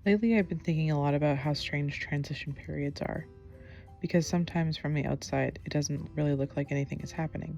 Lately, I've been thinking a lot about how strange transition periods are, because sometimes from the outside, it doesn't really look like anything is happening.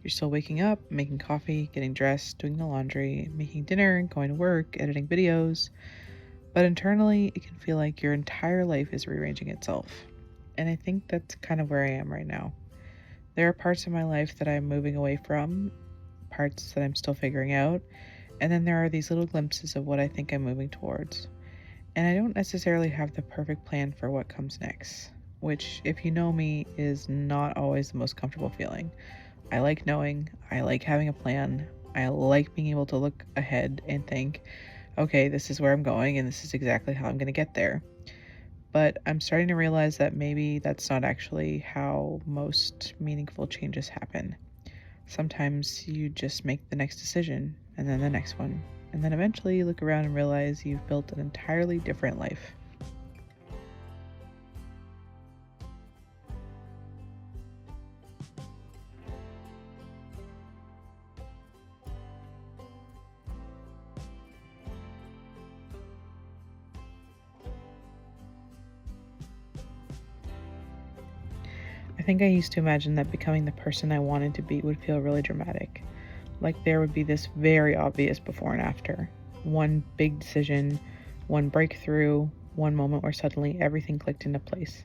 You're still waking up, making coffee, getting dressed, doing the laundry, making dinner, going to work, editing videos, but internally, it can feel like your entire life is rearranging itself. And I think that's kind of where I am right now. There are parts of my life that I'm moving away from, parts that I'm still figuring out, and then there are these little glimpses of what I think I'm moving towards. And I don't necessarily have the perfect plan for what comes next, which, if you know me, is not always the most comfortable feeling. I like knowing, I like having a plan, I like being able to look ahead and think, okay, this is where I'm going and this is exactly how I'm going to get there. But I'm starting to realize that maybe that's not actually how most meaningful changes happen. Sometimes you just make the next decision and then the next one. And then eventually you look around and realize you've built an entirely different life. I think I used to imagine that becoming the person I wanted to be would feel really dramatic. Like there would be this very obvious before and after. One big decision, one breakthrough, one moment where suddenly everything clicked into place.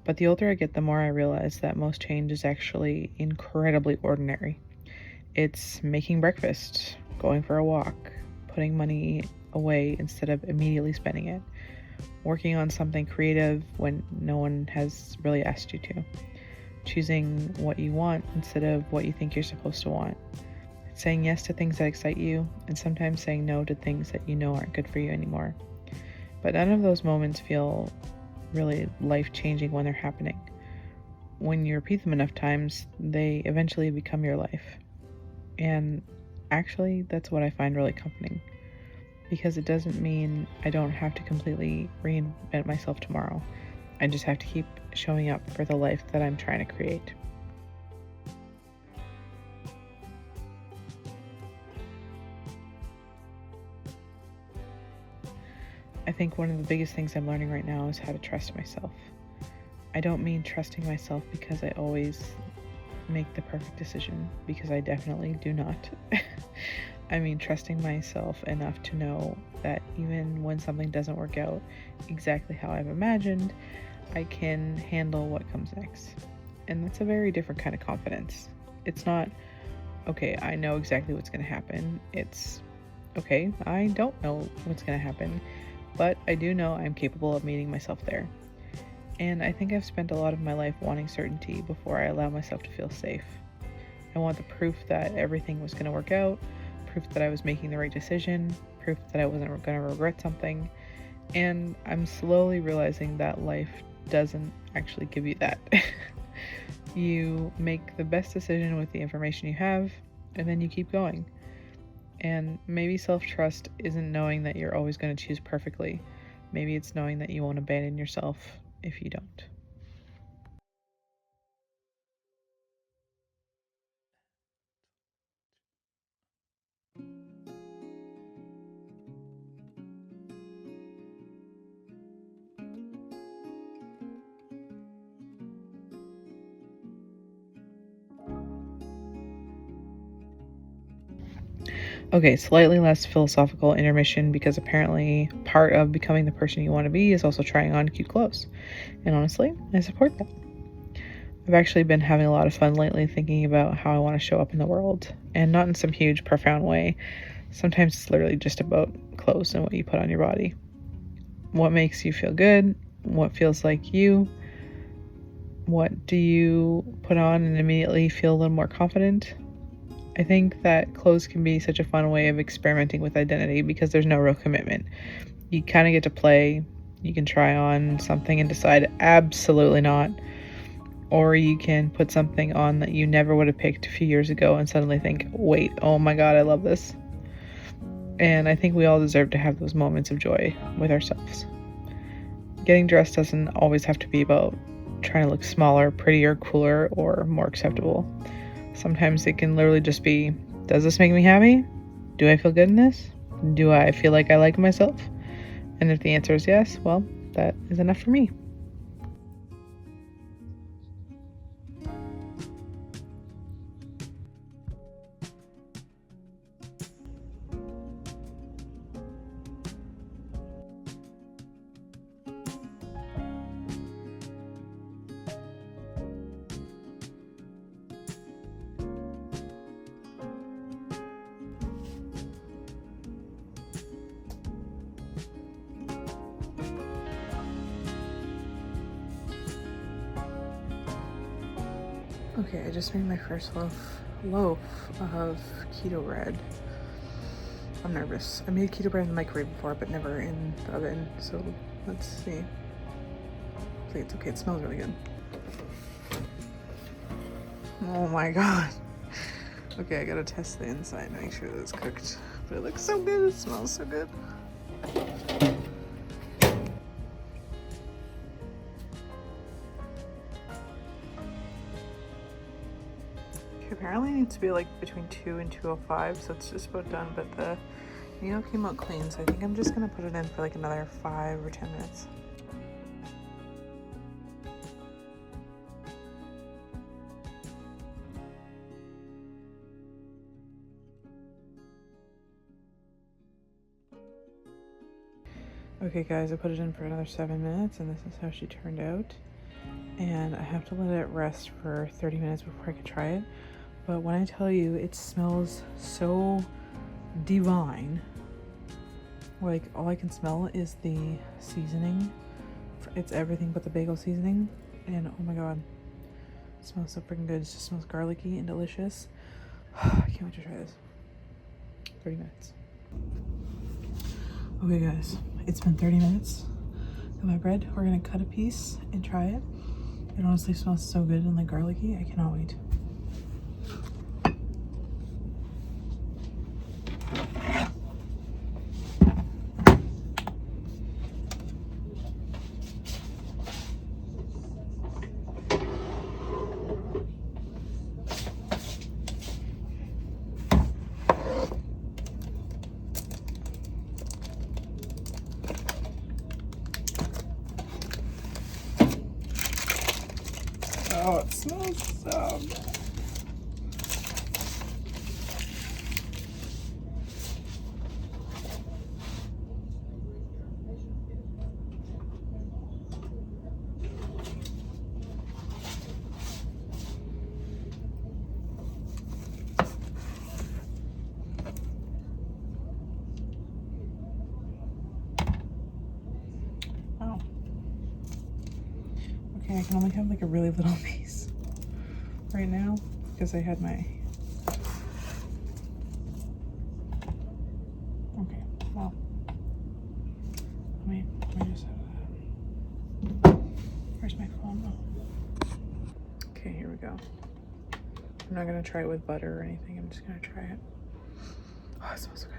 But the older I get, the more I realize that most change is actually incredibly ordinary. It's making breakfast, going for a walk, putting money away instead of immediately spending it, working on something creative when no one has really asked you to, choosing what you want instead of what you think you're supposed to want, saying yes to things that excite you, and sometimes saying no to things that you know aren't good for you anymore. But none of those moments feel really life-changing when they're happening. When you repeat them enough times, they eventually become your life. And actually, that's what I find really comforting, because it doesn't mean I don't have to completely reinvent myself tomorrow. I just have to keep showing up for the life that I'm trying to create. I think one of the biggest things I'm learning right now is how to trust myself. I don't mean trusting myself because I always make the perfect decision, because I definitely do not. I mean trusting myself enough to know that even when something doesn't work out exactly how I've imagined, I can handle what comes next. And that's a very different kind of confidence. It's not, okay, I know exactly what's going to happen. It's, okay, I don't know what's going to happen, but I do know I'm capable of meeting myself there. And I think I've spent a lot of my life wanting certainty before I allow myself to feel safe. I want the proof that everything was going to work out, proof that I was making the right decision, proof that I wasn't going to regret something. And I'm slowly realizing that life doesn't actually give you that. You make the best decision with the information you have, and then you keep going. And maybe self-trust isn't knowing that you're always going to choose perfectly. Maybe it's knowing that you won't abandon yourself if you don't. Okay, slightly less philosophical intermission, because apparently part of becoming the person you want to be is also trying on cute clothes. And honestly, I support that. I've actually been having a lot of fun lately thinking about how I want to show up in the world, and not in some huge, profound way. Sometimes it's literally just about clothes and what you put on your body. What makes you feel good? What feels like you? What do you put on and immediately feel a little more confident? I think that clothes can be such a fun way of experimenting with identity, because there's no real commitment. You kind of get to play. You can try on something and decide absolutely not. Or you can put something on that you never would have picked a few years ago and suddenly think, wait, oh my God, I love this. And I think we all deserve to have those moments of joy with ourselves. Getting dressed doesn't always have to be about trying to look smaller, prettier, cooler, or more acceptable. Sometimes it can literally just be, does this make me happy? Do I feel good in this? Do I feel like I like myself? And if the answer is yes, well, that is enough for me. Okay, I just made my first loaf of keto bread. I'm nervous. I made keto bread in the microwave before, but never in the oven, so let's see. Hopefully it's okay. It smells really good. Oh my god. Okay, I gotta test the inside, make sure that it's cooked. But it looks so good, it smells so good. Apparently it needs to be like between 2 and 205, so it's just about done, but the meal came out clean, so I think I'm just gonna put it in for like another 5 or 10 minutes. Okay guys, I put it in for another 7 minutes, and this is how she turned out. And I have to let it rest for 30 minutes before I can try it. But when I tell you, it smells so divine. Like, all I can smell is the seasoning. It's everything but the bagel seasoning. And oh my god, it smells so freaking good. It just smells garlicky and delicious. I can't wait to try this. 30 minutes. Okay guys, it's been 30 minutes. Got my bread. We're gonna cut a piece and try it. It honestly smells so good and like garlicky. I cannot wait. Oh, it smells so good. Oh. Okay, I can only have like a really little piece right now because I had my... Okay, well, let me just have that. Where's my phone though? Okay, here we go. I'm not gonna try it with butter or anything. I'm just gonna try it. Oh, it smells so good.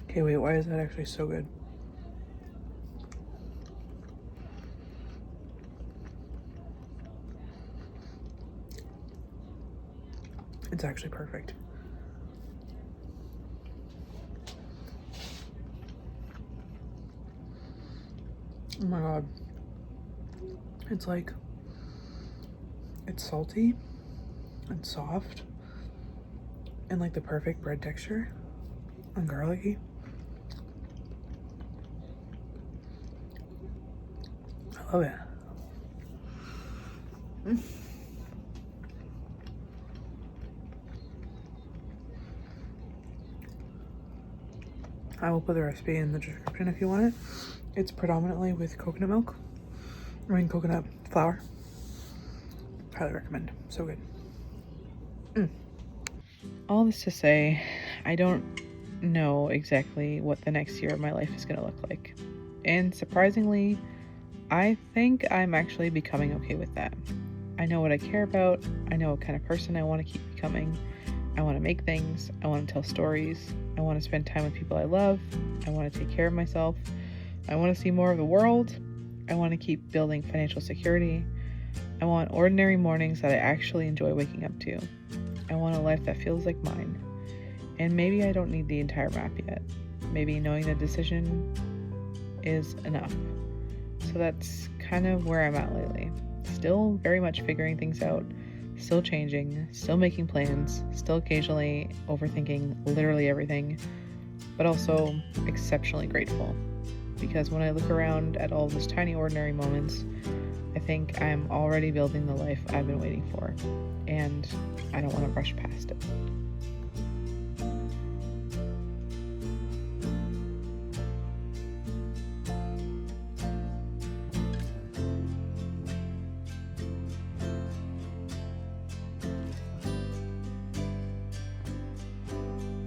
Okay, wait, why is that actually so good? It's actually perfect. Oh my god. It's like, it's salty and soft and like the perfect bread texture and garlicky. I love it. I will put the recipe in the description if you want it. It's predominantly with coconut milk. I mean coconut flour. Highly recommend. So good. All this to say, I don't know exactly what the next year of my life is going to look like. And surprisingly, I think I'm actually becoming okay with that. I know what I care about. I know what kind of person I want to keep becoming. I want to make things. I want to tell stories. I want to spend time with people I love. I want to take care of myself. I want to see more of the world. I want to keep building financial security. I want ordinary mornings that I actually enjoy waking up to. I want a life that feels like mine. And maybe I don't need the entire map yet. Maybe knowing the decision is enough. So that's kind of where I'm at lately. Still very much figuring things out, still changing, still making plans, still occasionally overthinking literally everything, but also exceptionally grateful. Because when I look around at all those tiny ordinary moments, I think I'm already building the life I've been waiting for, and I don't want to rush past it.